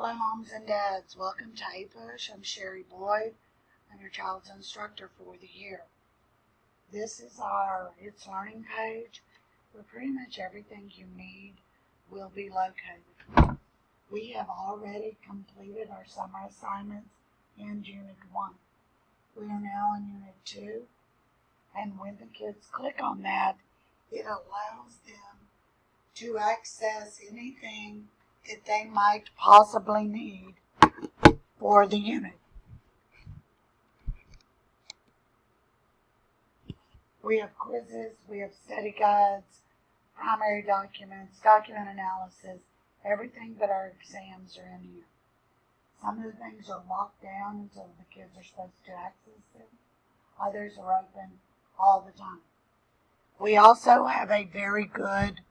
Hello, moms and dads. Welcome to APUSH. I'm Sherry Boyd. I'm your child's instructor for the year. This is our It's Learning page, where pretty much everything you need will be located. We have already completed our summer assignments in Unit 1. We are now in Unit 2, and when the kids click on that, it allows them to access anything that they might possibly need for the unit. We have quizzes, we have study guides, primary documents, document analysis, everything but our exams are in here. Some of the things are locked down until the kids are supposed to access them. Others are open all the time. We also have a very good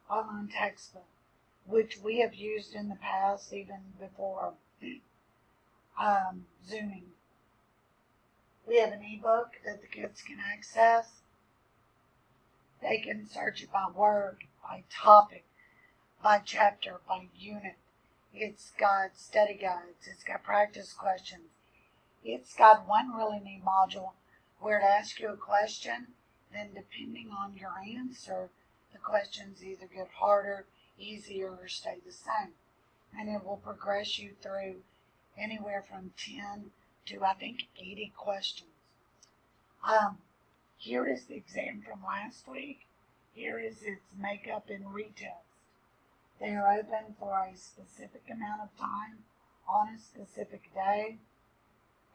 online textbook, which we have used in the past, even before Zooming. We have an ebook that the kids can access. They can search it by word, by topic, by chapter, by unit. It's got study guides. It's got practice questions. It's got one really neat module where it asks you a question, then depending on your answer, the questions either get harder, easier, or stay the same. And it will progress you through anywhere from 10 to, I think, 80 questions. Here is the exam from last week. Here is its makeup and retest. They are open for a specific amount of time on a specific day,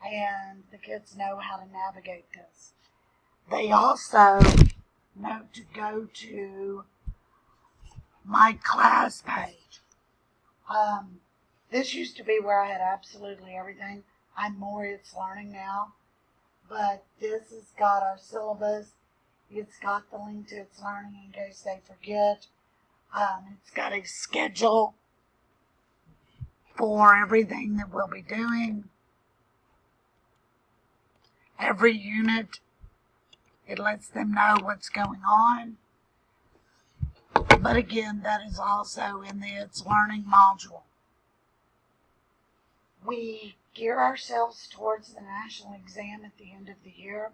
and the kids know how to navigate this. They also know to go to my class page. This used to be where I had absolutely everything. I'm more It's Learning now, but this has got our syllabus. It's got the link to It's Learning in case they forget. It's got a schedule for everything that we'll be doing. Every unit, it lets them know what's going on. But again, that is also in the It's Learning module. We gear ourselves towards the national exam at the end of the year.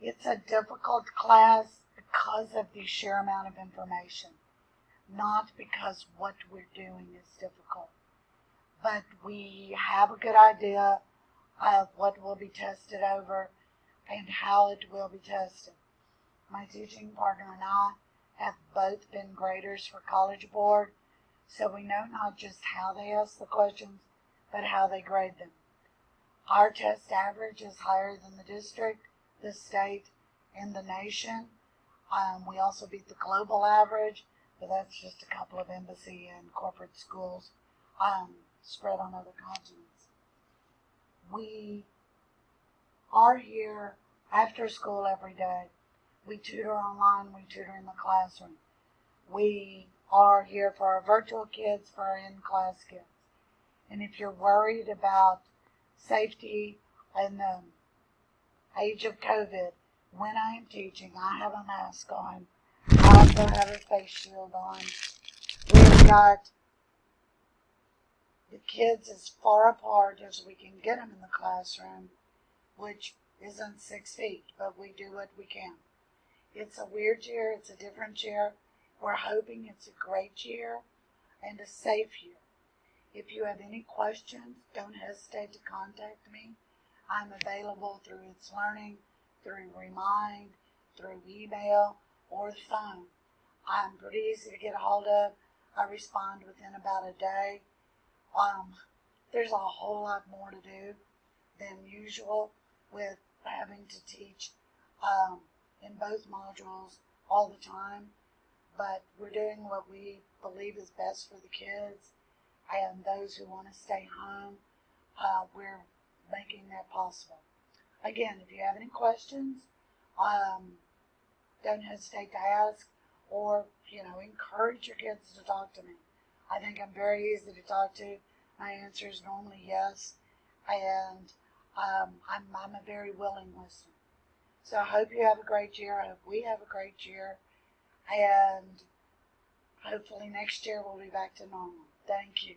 It's a difficult class because of the sheer amount of information, not because what we're doing is difficult. But we have a good idea of what will be tested over and how it will be tested. My teaching partner and I have both been graders for College Board, so we know not just how they ask the questions, but how they grade them. Our test average is higher than the district, the state, and the nation. We also beat the global average, but that's just a couple of embassy and corporate schools spread on other continents. We are here after school every day. We tutor online, we tutor in the classroom. We are here for our virtual kids, for our in-class kids. And if you're worried about safety in the age of COVID, when I am teaching, I have a mask on. I also have a face shield on. We've got the kids as far apart as we can get them in the classroom, which isn't 6 feet, but we do what we can. It's a weird year. It's a different year. We're hoping it's a great year and a safe year. If you have any questions, don't hesitate to contact me. I'm available through It's Learning, through Remind, through email, or the phone. I'm pretty easy to get a hold of. I respond within about a day. There's a whole lot more to do than usual with having to teach in both modules all the time, but we're doing what we believe is best for the kids and those who want to stay home. We're making that possible. Again, if you have any questions, don't hesitate to ask, or encourage your kids to talk to me. I think I'm very easy to talk to. My answer is normally yes, and I'm a very willing listener. So I hope you have a great year. I hope we have a great year, and Hopefully next year we'll be back to normal. Thank you.